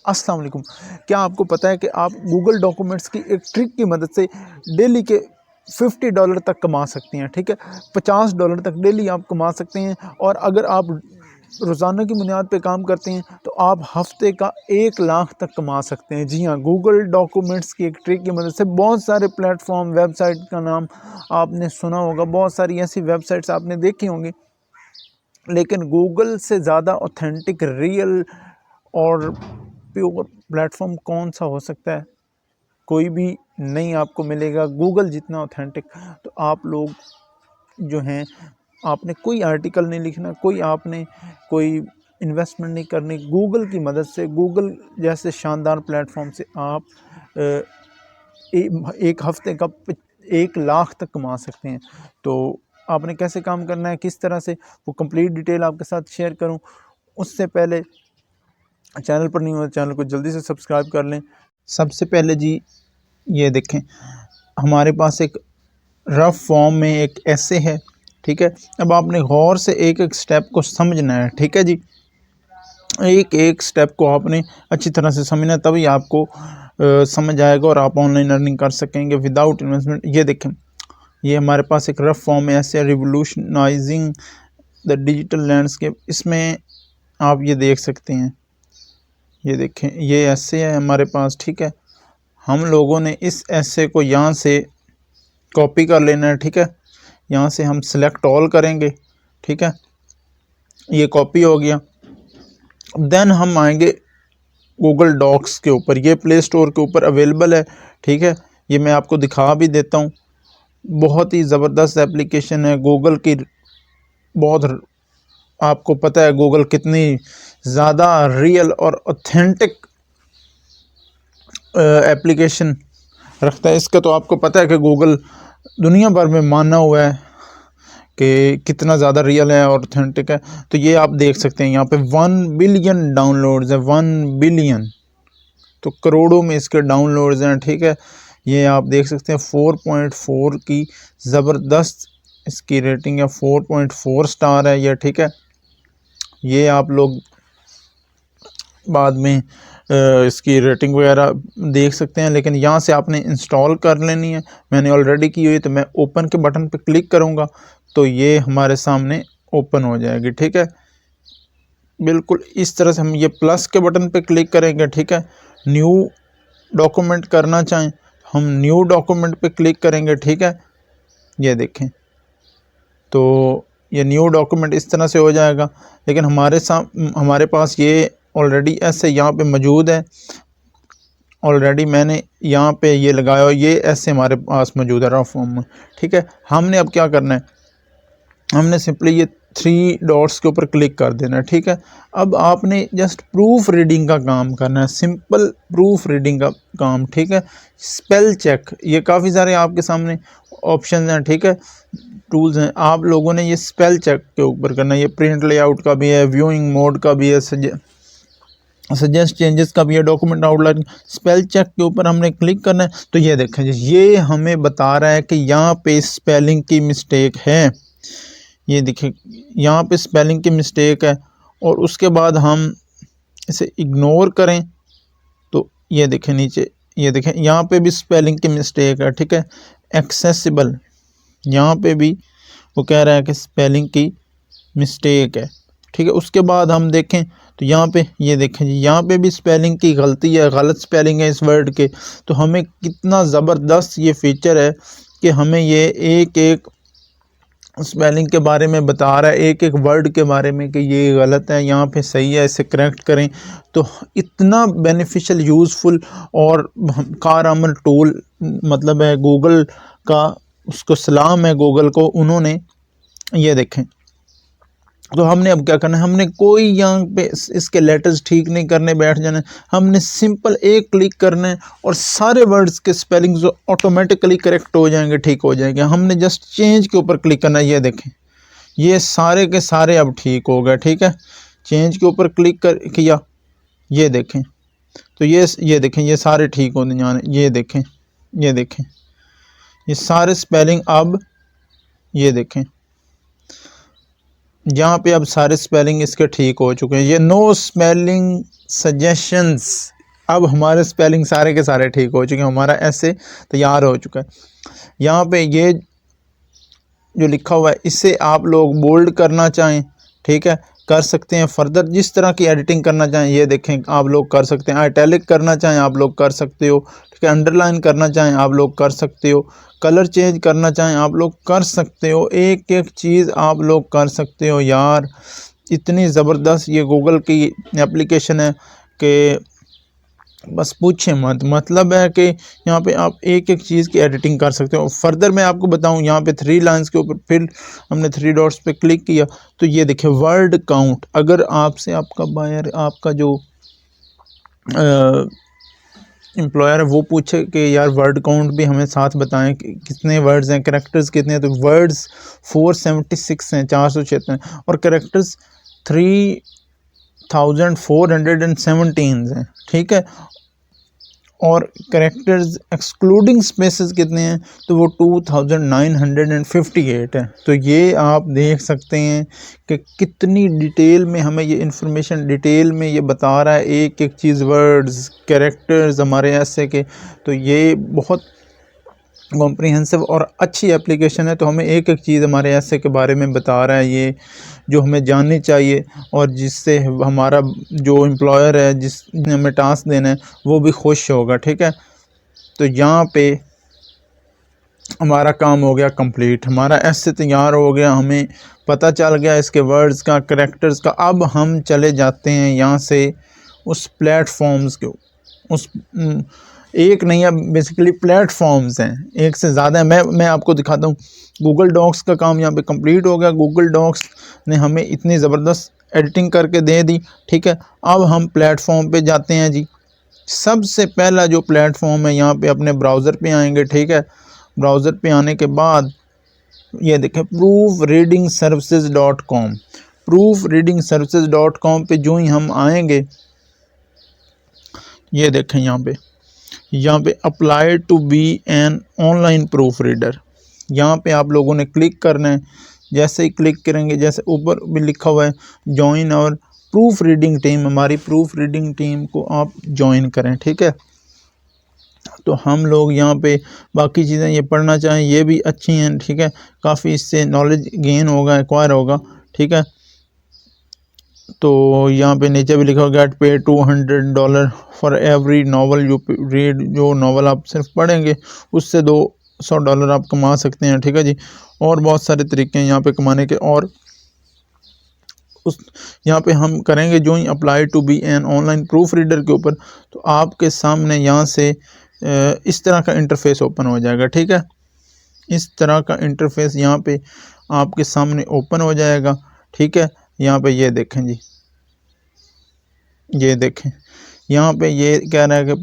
अस्सलाम वालेकुम। क्या आपको पता है कि आप गूगल डॉक्यूमेंट्स की एक ट्रिक की मदद से डेली के $50 तक कमा सकती हैं, ठीक है। $50 तक डेली आप कमा सकते हैं। और अगर आप रोज़ाना की बुनियाद पे काम करते हैं तो आप हफ्ते का 1 लाख तक कमा सकते हैं। जी हाँ, गूगल डॉक्यूमेंट्स की एक ट्रिक की मदद से बहुत सारे प्लेटफॉर्म, वेबसाइट का नाम आपने सुना होगा, बहुत सारी ऐसी वेबसाइट्स आपने देखी होंगी, लेकिन गूगल से ज़्यादा ऑथेंटिक, रियल और प्योर प्लेटफॉर्म कौन सा हो सकता है? कोई भी नहीं आपको मिलेगा गूगल जितना ऑथेंटिक। तो आप लोग जो हैं, आपने कोई आर्टिकल नहीं लिखना, कोई इन्वेस्टमेंट नहीं करनी। गूगल की मदद से, गूगल जैसे शानदार प्लेटफॉर्म से आप एक हफ्ते का 1 लाख तक कमा सकते हैं। तो आपने कैसे काम करना है, किस तरह से, वो कंप्लीट डिटेल आपके साथ शेयर करूं, उससे पहले चैनल पर नहीं हो चैनल को जल्दी से सब्सक्राइब कर लें। सबसे पहले जी ये देखें, हमारे पास एक रफ फॉर्म में एक ऐसे है, ठीक है। अब आपने गौर से एक एक स्टेप को समझना है, ठीक है जी। एक एक स्टेप को आपने अच्छी तरह से समझना है, तभी आपको समझ आएगा और आप ऑनलाइन अर्निंग कर सकेंगे विदाउट इन्वेस्टमेंट। ये देखें, ये हमारे पास एक रफ फॉर्म है ऐसे, रिवोल्यूशनाइजिंग द डिजिटल लैंडस्केप। इसमें आप ये देख सकते हैं, ये देखें, ये ऐसे है हमारे पास, ठीक है। हम लोगों ने इस ऐसे को यहाँ से कॉपी कर लेना है, ठीक है। यहाँ से हम सिलेक्ट ऑल करेंगे, ठीक है, ये कॉपी हो गया। देन हम आएंगे गूगल डॉक्स के ऊपर, ये प्ले स्टोर के ऊपर अवेलेबल है, ठीक है। ये मैं आपको दिखा भी देता हूँ, बहुत ही ज़बरदस्त एप्लीकेशन है गूगल की। बहुत, आपको पता है गूगल कितनी ज़्यादा रियल और ऑथेंटिक एप्लीकेशन रखता है। इसका तो आपको पता है कि गूगल दुनिया भर में माना हुआ है कि कितना ज़्यादा रियल है और ऑथेंटिक है। तो ये आप देख सकते हैं, यहाँ पे 1 बिलियन डाउनलोड्स है, 1 बिलियन, तो करोड़ों में इसके डाउनलोड्स हैं, ठीक है। ये आप देख सकते हैं 4.4 की ज़बरदस्त इसकी रेटिंग है, 4.4 स्टार है ये, ठीक है। ये आप लोग बाद में इसकी रेटिंग वगैरह देख सकते हैं, लेकिन यहाँ से आपने इंस्टॉल कर लेनी है। मैंने ऑलरेडी की हुई है, तो मैं ओपन के बटन पे क्लिक करूँगा तो ये हमारे सामने ओपन हो जाएगी, ठीक है। बिल्कुल इस तरह से हम ये प्लस के बटन पे क्लिक करेंगे, ठीक है। न्यू डॉक्यूमेंट करना चाहें, हम न्यू डॉक्यूमेंट पे क्लिक करेंगे, ठीक है। ये देखें, तो ये न्यू डॉक्यूमेंट इस तरह से हो जाएगा, लेकिन हमारे पास ये ऑलरेडी ऐसे यहाँ पे मौजूद है। ऑलरेडी मैंने यहाँ पे ये लगाया और ये ऐसे हमारे पास मौजूद है रफ फॉर्म में, ठीक है। हमने अब क्या करना है, हमने सिंपली ये 3 डॉट्स के ऊपर क्लिक कर देना है, ठीक है। अब आपने जस्ट प्रूफ रीडिंग का काम करना है, सिंपल प्रूफ रीडिंग का काम, ठीक है। स्पेल चेक, ये काफ़ी सारे आपके सामने ऑप्शन हैं, ठीक है, टूल्स हैं। आप लोगों ने ये स्पेल चेक के ऊपर करना है। ये प्रिंट लेआउट का भी है, व्यूइंग मोड का भी है, सजेस्ट चेंजेस का भी है, डॉक्यूमेंट आउटलाइन। स्पेल चेक के ऊपर हमने क्लिक करना है। तो ये देखें जी, ये हमें बता रहा है कि यहाँ पे स्पेलिंग की मिस्टेक है। ये देखिए, यहाँ पे स्पेलिंग की मिस्टेक है, और उसके बाद हम इसे इग्नोर करें तो ये देखें नीचे, ये देखें यहाँ पे भी स्पेलिंग की मिस्टेक है, ठीक है। एक्सेसिबल, यहाँ पे भी वो कह रहा है कि स्पेलिंग की मिस्टेक है, ठीक है। उसके बाद हम देखें तो यहाँ पे ये देखें जी, यहाँ पे भी स्पेलिंग की गलती है, गलत स्पेलिंग है इस वर्ड के। तो हमें कितना ज़बरदस्त ये फीचर है कि हमें ये एक एक स्पेलिंग के बारे में बता रहा है, एक एक वर्ड के बारे में कि ये गलत है, यहाँ पे सही है, इसे करेक्ट करें। तो इतना बेनिफिशियल, यूज़फुल और कारआमद टूल मतलब है गूगल का। उसको सलाम है गूगल को, उन्होंने, ये देखें। तो हमने अब क्या करना है, हमने कोई यहाँ पे इसके लेटर्स ठीक नहीं करने बैठ जाना है। हमने सिंपल एक क्लिक करना है और सारे वर्ड्स के स्पेलिंग्स ऑटोमेटिकली करेक्ट हो जाएंगे, ठीक हो जाएंगे। हमने जस्ट चेंज के ऊपर क्लिक करना है। ये देखें, ये सारे के सारे अब ठीक हो गए, ठीक है। चेंज के ऊपर क्लिक कर किया, ये देखें, तो ये देखें, ये सारे ठीक होने जाने। ये देखें, ये देखें, ये सारे स्पेलिंग अब, ये देखें, यहाँ पे अब सारे स्पेलिंग इसके ठीक हो चुके हैं। ये नो स्पेलिंग सजेशंस, अब हमारे स्पेलिंग सारे के सारे ठीक हो चुके हैं, हमारा ऐसे तैयार हो चुका है। यहाँ पे ये जो लिखा हुआ है इससे आप लोग बोल्ड करना चाहें, ठीक है, कर सकते हैं। फर्दर जिस तरह की एडिटिंग करना चाहें ये देखें आप लोग कर सकते हैं। आइटैलिक करना चाहें आप लोग कर सकते हो, ठीक है। अंडरलाइन करना चाहें आप लोग कर सकते हो। कलर चेंज करना चाहें आप लोग कर सकते हो। एक एक चीज़ आप लोग कर सकते हो यार। इतनी ज़बरदस्त ये गूगल की एप्लीकेशन है कि बस पूछे मत। मतलब है कि यहाँ पे आप एक एक चीज़ की एडिटिंग कर सकते हो। फर्दर मैं आपको बताऊँ, यहाँ पे 3 लाइंस के ऊपर फिर हमने 3 डॉट्स पे क्लिक किया तो ये देखिए वर्ड काउंट। अगर आपसे आपका बायर, आपका जो एम्प्लॉयर है वो पूछे कि यार वर्ड काउंट भी हमें साथ बताएं कि कितने वर्ड्स हैं, कैरेक्टर्स कितने हैं, तो वर्ड्स 476 हैं, 476 हैं, और कैरेक्टर्स 3417 हैं, ठीक है। और कैरेक्टर्स एक्सक्लूडिंग स्पेसेस कितने हैं, तो वो 2958 है। तो ये आप देख सकते हैं कि कितनी डिटेल में हमें ये इंफॉर्मेशन डिटेल में ये बता रहा है, एक एक चीज़, वर्ड्स, कैरेक्टर्स हमारे ऐसे के। तो ये बहुत कॉम्प्रिहेंसिव और अच्छी एप्लीकेशन है। तो हमें एक एक चीज़ हमारे ऐसे के बारे में बता रहा है ये, जो हमें जाननी चाहिए, और जिससे हमारा जो एम्प्लॉयर है जिसने हमें टास्क देना है वो भी खुश होगा, ठीक है। तो यहाँ पे हमारा काम हो गया कंप्लीट, हमारा ऐसे तैयार हो गया, हमें पता चल गया इसके वर्ड्स का, कैरेक्टर्स का। अब हम चले जाते हैं यहाँ से उस प्लेटफॉर्म्स के, उस एक नहीं है, बेसिकली प्लेटफॉर्म्स हैं, एक से ज़्यादा है। मैं आपको दिखाता हूँ। गूगल डॉक्स का काम यहाँ पे कंप्लीट हो गया। गूगल डॉक्स ने हमें इतनी ज़बरदस्त एडिटिंग करके दे दी, ठीक है। अब हम प्लेटफॉर्म पे जाते हैं जी। सबसे पहला जो प्लेटफॉर्म है, यहाँ पे अपने ब्राउज़र पे आएंगे, ठीक है। ब्राउज़र पे आने के बाद ये देखें proofreadingservices.com। proofreadingservices.com पे जो ही हम आएंगे, ये देखें यहाँ पे apply to be an online proof reader, यहाँ पे आप लोगों ने क्लिक करना है। जैसे ही क्लिक करेंगे, जैसे ऊपर भी लिखा हुआ है join our proof reading team, हमारी प्रूफ रीडिंग टीम को आप ज्वाइन करें, ठीक है। तो हम लोग यहाँ पे बाकी चीज़ें ये पढ़ना चाहें ये भी अच्छी हैं, ठीक है। काफ़ी इससे नॉलेज गेन होगा, एक्वायर होगा, ठीक है। तो यहाँ पे नीचे भी लिखा गेट पे $200 for every novel you read. जो नॉवल आप सिर्फ पढ़ेंगे उससे $200 आप कमा सकते हैं, ठीक है जी। और बहुत सारे तरीके हैं यहाँ पे कमाने के। और उस यहाँ पे हम करेंगे जो ही apply to be an online proof reader के ऊपर, तो आपके सामने यहाँ से इस तरह का इंटरफेस ओपन हो जाएगा, ठीक है। इस तरह का इंटरफेस यहाँ पे आपके सामने ओपन हो जाएगा, ठीक है। यहाँ पे ये देखें जी, ये देखें यहाँ पे ये कह रहा है कि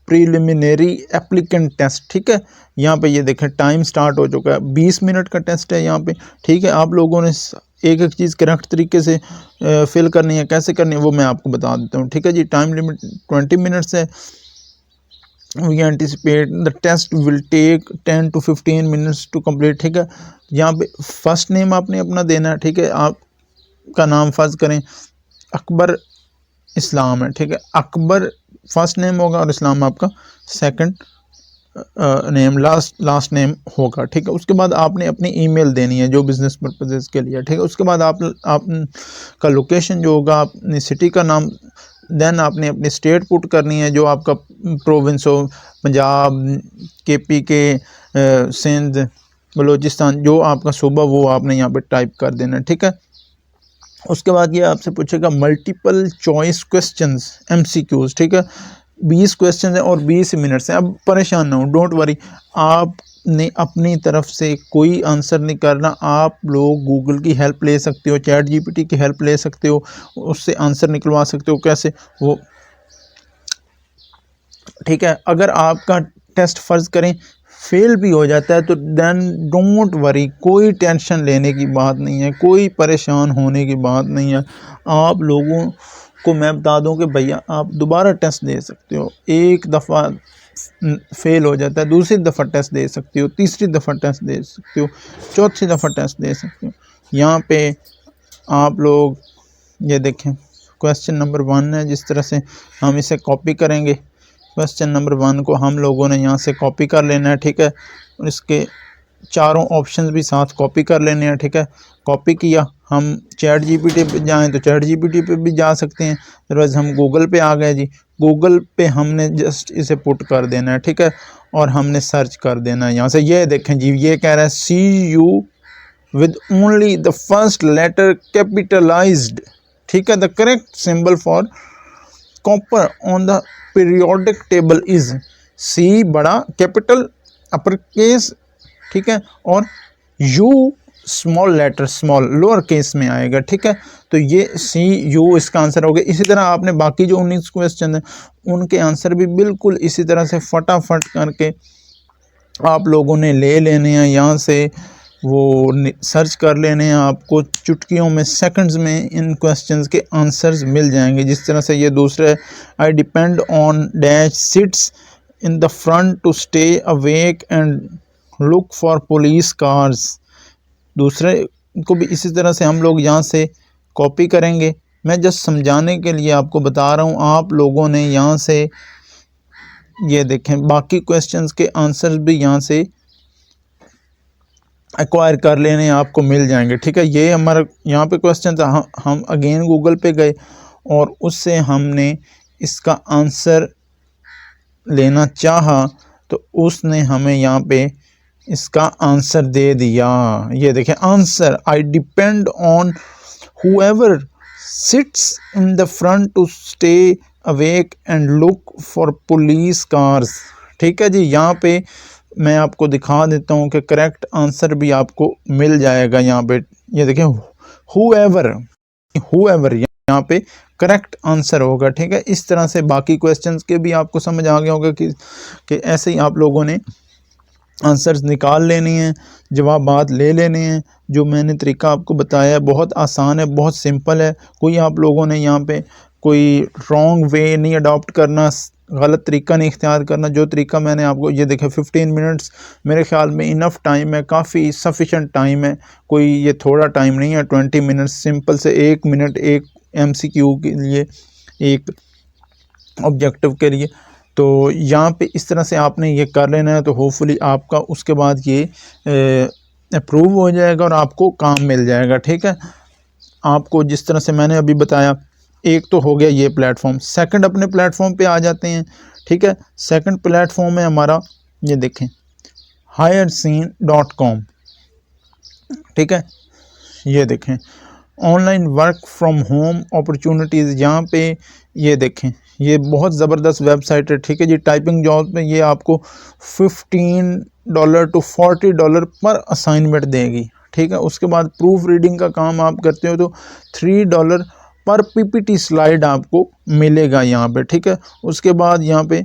प्रीलिमिनरी एप्लीकेंट टेस्ट, ठीक है। यहाँ पे ये देखें टाइम स्टार्ट हो चुका है, 20 मिनट का टेस्ट है यहाँ पे, ठीक है। आप लोगों ने एक एक चीज़ करेक्ट तरीके से फिल करनी है, कैसे करनी है वो मैं आपको बता देता हूँ, ठीक है जी। टाइम लिमिट 20 मिनट्स है। We anticipate the test will take 10 to 15 minutes to complete, ठीक है। यहाँ पे फर्स्ट नेम आपने अपना देना है, ठीक है। आपका नाम फर्ज करें अकबर इस्लाम है, ठीक है। अकबर फर्स्ट नेम होगा और इस्लाम आपका सेकंड नेम, लास्ट नेम होगा, ठीक है। उसके बाद आपने अपनी ईमेल देनी है जो बिज़नेस पर्पजेज़ के लिए, ठीक है। उसके बाद आप का लोकेशन जो होगा, अपनी सिटी का नाम, देन आपने अपनी स्टेट पुट करनी है जो आपका प्रोविंस हो, पंजाब, KP के, सिंध, बलूचिस्तान, जो आपका सूबा वो आपने यहाँ पे टाइप कर देना, ठीक है। उसके बाद ये आपसे पूछेगा मल्टीपल चॉइस क्वेश्चंस, MCQs, ठीक है। 20 क्वेश्चन हैं और 20 मिनट से। अब परेशान ना हो, डोंट वरी, आपने अपनी तरफ से कोई आंसर नहीं करना। आप लोग गूगल की हेल्प ले सकते हो, चैट GPT की हेल्प ले सकते हो, उससे आंसर निकलवा सकते हो, कैसे वो, ठीक है। अगर आपका टेस्ट फ़र्ज़ करें फेल भी हो जाता है तो देन डोंट वरी, कोई टेंशन लेने की बात नहीं है, कोई परेशान होने की बात नहीं है। आप लोगों को मैं बता दूं कि भैया आप दोबारा टेस्ट दे सकते हो। एक दफ़ा फेल हो जाता है, दूसरी दफ़ा टेस्ट दे सकते हो, तीसरी दफ़ा टेस्ट दे सकते हो, चौथी दफ़ा टेस्ट दे सकते हो। यहाँ पे आप लोग ये देखें, क्वेश्चन नंबर 1 है, जिस तरह से हम इसे कॉपी करेंगे, क्वेश्चन नंबर 1 को हम लोगों ने यहाँ से कॉपी कर लेना है, ठीक है। और इसके चारों ऑप्शंस भी साथ कॉपी कर लेने हैं, ठीक है। कॉपी किया, हम चैट जीपीटी पे जाएं तो चैट जीपीटी पे भी जा सकते हैं, अदरवाइज हम गूगल पे आ गए जी, गूगल पे हमने जस्ट इसे पुट कर देना है, ठीक है। और हमने सर्च कर देना है यहाँ से। ये देखें जी, ये कह रहा है C U with only the first letter capitalised, ठीक है। The correct symbol for copper on the periodic table is C बड़ा कैपिटल अपर केस, ठीक है, और U small letter small lower case में आएगा, ठीक है। तो ये सी यू इसका आंसर हो गया। इसी तरह आपने बाकी जो 19 क्वेश्चन हैं उनके आंसर भी बिल्कुल इसी तरह से फटाफट करके आप लोगों ने ले लेने हैं, यहाँ से वो सर्च कर लेने हैं, आपको चुटकियों में सेकंड्स में इन क्वेश्चंस के आंसर्स मिल जाएंगे। जिस तरह से ये दूसरे, I depend on dash sits in the front to stay awake and look for police cars, दूसरे को भी इसी तरह से हम लोग यहाँ से कॉपी करेंगे। मैं जस्ट समझाने के लिए आपको बता रहा हूँ, आप लोगों ने यहाँ से ये देखें बाकी क्वेश्चंस के आंसर्स भी यहाँ से एक्वायर कर लेने आपको मिल जाएंगे, ठीक है। ये हमारा यहाँ पे क्वेश्चन था, हम अगेन गूगल पे गए और उससे हमने इसका आंसर लेना चाहा तो उसने हमें यहाँ पे इसका आंसर दे दिया। ये देखें answer, I depend on whoever sits in the front to stay awake and look for police cars, ठीक है जी। यहाँ पे मैं आपको दिखा देता हूँ कि करेक्ट आंसर भी आपको मिल जाएगा यहाँ पे। ये देखें हुएवर यहाँ पे करेक्ट आंसर होगा, ठीक है। इस तरह से बाकी क्वेश्चंस के भी आपको समझ आ गया होगा कि ऐसे ही आप लोगों ने आंसर्स निकाल लेने हैं, जवाबात ले लेने हैं। जो मैंने तरीका आपको बताया बहुत आसान है, बहुत सिंपल है। कोई आप लोगों ने यहाँ पे कोई रॉन्ग वे नहीं अडॉप्ट करना, गलत तरीका नहीं इख्तियार करना। जो तरीका मैंने आपको, ये देखें 15 मिनट्स मेरे ख्याल में इनफ टाइम है, काफ़ी सफिशेंट टाइम है, कोई ये थोड़ा टाइम नहीं है। 20 मिनट्स सिंपल से 1 मिनट एक MCQ के लिए, एक ऑब्जेक्टिव के लिए। तो यहाँ पे इस तरह से आपने ये कर लेना है, तो होपफुली आपका उसके बाद ये अप्रूव हो जाएगा और आपको काम मिल जाएगा, ठीक है। आपको जिस तरह से मैंने अभी बताया, एक तो हो गया ये प्लेटफॉर्म। सेकंड अपने प्लेटफॉर्म पे आ जाते हैं, ठीक है। सेकंड प्लेटफॉर्म है हमारा, ये देखें hirerseen.com, ठीक है। ये देखें online work from home opportunities, यहाँ पे ये देखें ये बहुत ज़बरदस्त वेबसाइट है, ठीक है जी। टाइपिंग जॉब में ये आपको $15 to $40 पर असाइनमेंट देगी, ठीक है। उसके बाद प्रूफ रीडिंग का काम आप करते हो तो $3 पर PPT स्लाइड आपको मिलेगा यहाँ पे, ठीक है। उसके बाद यहाँ पे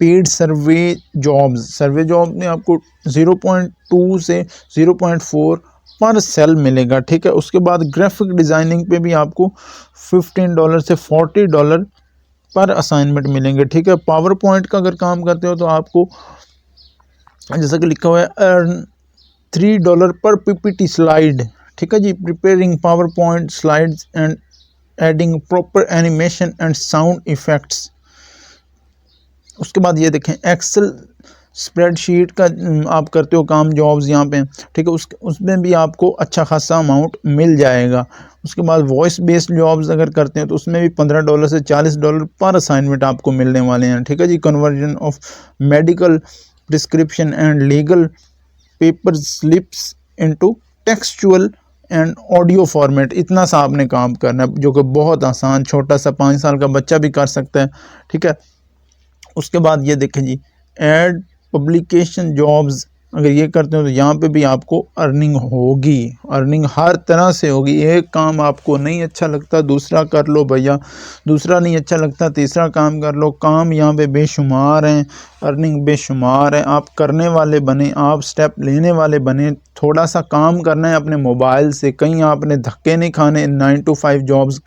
पेड सर्वे जॉब्स में आपको 0.2 से 0.4 पर सेल मिलेगा, ठीक है। उसके बाद ग्राफिक डिज़ाइनिंग पे भी आपको $15 से $40 पर असाइनमेंट मिलेंगे, ठीक है। पावर पॉइंट का अगर काम करते हो तो आपको जैसा कि लिखा हुआ है अर्न $3 पर PPT स्लाइड, ठीक है जी। Preparing PowerPoint slides and adding proper animation and sound effects. उसके बाद ये देखें एक्सेल स्प्रेडशीट का आप करते हो काम, जॉब्स यहाँ पे, ठीक है। उसमें भी आपको अच्छा खासा अमाउंट मिल जाएगा। उसके बाद वॉइस बेस्ड जॉब्स अगर करते हैं तो उसमें भी $15 से $40 पर असाइनमेंट आपको मिलने वाले हैं, ठीक है जी। Conversion of medical prescription and legal paper slips into textual and audio format, इतना सा आपने काम करना है, जो कि बहुत आसान, छोटा सा 5 साल का बच्चा भी कर सकता है, ठीक है। उसके बाद ये देखें जी एड पब्लिकेशन जॉब्स अगर ये करते हो तो यहाँ पे भी आपको अर्निंग होगी, अर्निंग हर तरह से होगी। एक काम आपको नहीं अच्छा लगता दूसरा कर लो भैया, दूसरा नहीं अच्छा लगता तीसरा काम कर लो। काम यहाँ पे बेशुमार हैं, अर्निंग बेशुमार है। आप करने वाले बने, आप स्टेप लेने वाले बने, थोड़ा सा काम करना है अपने मोबाइल से, कहीं आपने धक्के नहीं खाने। 9 to 5 जॉब्स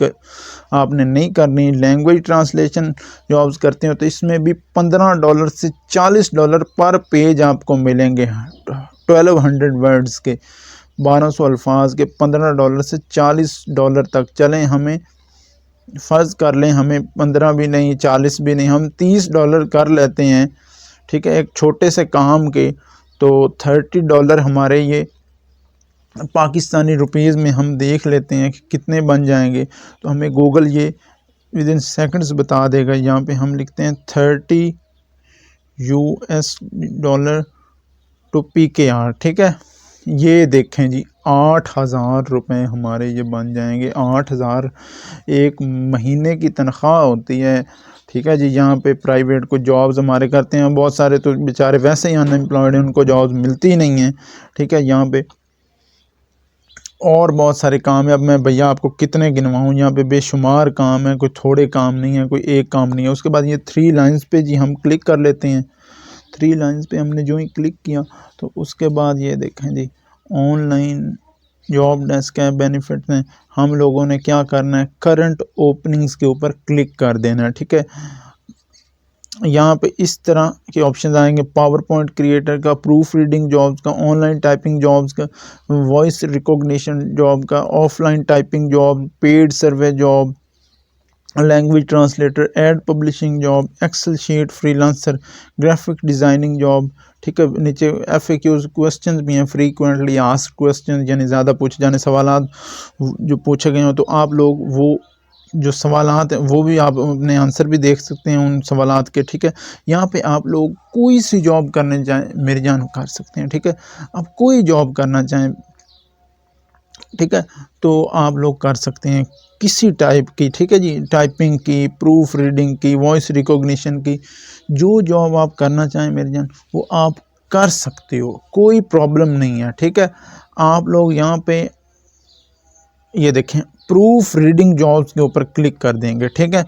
आपने नहीं करनी। लैंग्वेज ट्रांसलेशन जॉब्स करते हो तो इसमें भी $15 से $40 पर पेज आपको मिलेंगे। 1200 वर्ड्स के, 1200 अल्फाज के $15 से $40 तक। चलें, हमें फ़र्ज़ कर लें हमें 15 भी नहीं 40 भी नहीं, हम $30 कर लेते हैं, ठीक है, एक छोटे से काम के। तो $30 हमारे ये पाकिस्तानी रुपीज़ में हम देख लेते हैं कि कितने बन जाएंगे। तो हमें गूगल ये विद इन सेकेंड्स बता देगा। यहाँ पे हम लिखते हैं $30 टू PKR, ठीक है। ये देखें जी, 8,000 रुपये हमारे ये बन जाएंगे। 8,000 एक महीने की तनख्वाह होती है, ठीक है जी। यहाँ पे प्राइवेट को जॉब्स हमारे करते हैं, बहुत सारे तो बेचारे वैसे ही अनएम्प्लॉयड हैं, उनको जॉब्स मिलती ही नहीं हैं, ठीक है। यहाँ पे और बहुत सारे काम है। अब मैं भैया आपको कितने गिनवाऊँ, यहाँ पे बेशुमार काम है, कोई थोड़े काम नहीं है, कोई एक काम नहीं है। उसके बाद ये 3 लाइंस पे जी हम क्लिक कर लेते हैं। 3 लाइंस पे हमने जो ही क्लिक किया तो उसके बाद ये देखें जी, ऑनलाइन जॉब डेस्क है, बेनिफिट्स हैं। हम लोगों ने क्या करना है, करंट ओपनिंग्स के ऊपर क्लिक कर देना है, ठीक है। यहाँ पे इस तरह के ऑप्शन आएंगे, पावर पॉइंट क्रिएटर का, प्रूफ रीडिंग जॉब्स का, ऑनलाइन टाइपिंग जॉब्स का, वॉइस रिकॉग्निशन जॉब का, offline typing job, paid survey job, language translator, ad publishing job, Excel sheet freelancer, graphic designing job, ठीक है। नीचे FAQs क्वेश्चंस भी हैं, frequently asked question, यानी ज़्यादा पूछे जाने सवालात जो पूछे गए हो, तो आप लोग वो जो सवालात हैं वो भी आप अपने आंसर भी देख सकते हैं उन सवालात के, ठीक है। यहाँ पे आप लोग कोई सी जॉब करने चाहें मेरी जान कर सकते हैं, ठीक है। आप कोई जॉब करना चाहें, ठीक है, तो आप लोग कर सकते हैं किसी टाइप की, ठीक है जी। टाइपिंग की, प्रूफ रीडिंग की, वॉइस रिकॉग्निशन की, जो जॉब आप करना चाहें मेरी जान वो आप कर सकते हो, कोई प्रॉब्लम नहीं है, ठीक है। आप लोग यहाँ पे ये देखें, प्रूफ रीडिंग जॉब्स के ऊपर क्लिक कर देंगे, ठीक है।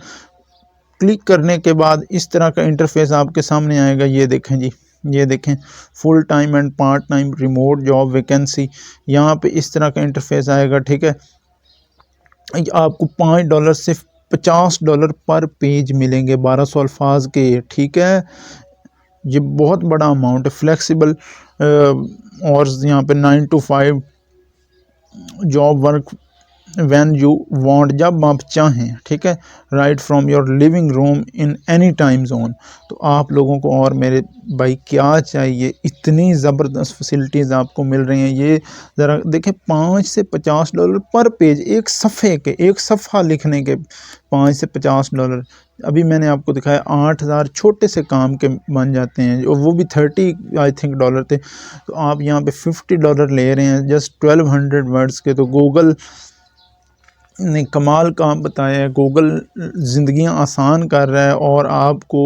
क्लिक करने के बाद इस तरह का इंटरफेस आपके सामने आएगा। ये देखें जी, ये देखें, full time and part time remote job vacancy, यहाँ पे इस तरह का इंटरफेस आएगा, ठीक है। आपको $5 से $50 पर पेज मिलेंगे, 1200 अल्फाज के, ठीक है। ये बहुत बड़ा अमाउंट है। फ्लेक्सिबल और यहाँ पे 9 to 5 job work when you want, जब आप चाहें, ठीक है। Right from your living room in any time zone. तो आप लोगों को और मेरे भाई क्या चाहिए, इतनी ज़बरदस्त फैसिलिटीज़ आपको मिल रही हैं। ये ज़रा देखें, $5 से $50 पर पेज, एक सफ़े के, एक सफ़ा लिखने के $5 से $50। अभी मैंने आपको दिखाया 8,000 छोटे से काम के बन जाते हैं, और वो भी 30 आई थिंक डॉलर थे। तो आप यहाँ पे $50 ले रहे हैं जस्ट 1200 वर्ड्स के। तो गूगल ने कमाल काम बताया है। गूगल ज़िंदगियां आसान कर रहा है और आपको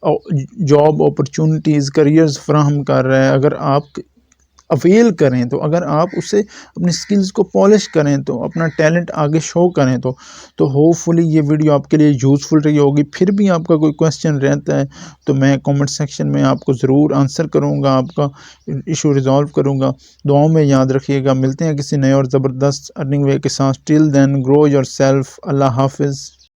जॉब अपॉर्चुनिटीज़, करियर्स फ्राहम कर रहा है। अगर आप अवेल करें, तो अगर आप उससे अपनी स्किल्स को पॉलिश करें, तो अपना टैलेंट आगे शो करें, तो होपफुली ये वीडियो आपके लिए यूज़फुल रही होगी। फिर भी आपका कोई क्वेश्चन रहता है तो मैं कमेंट सेक्शन में आपको ज़रूर आंसर करूँगा, आपका इशू रिजॉल्व करूँगा। दुआओं में याद रखिएगा। मिलते हैं किसी नए और ज़बरदस्त अर्निंग वे के साथ। Till then grow yourself. अल्लाह हाफिज़।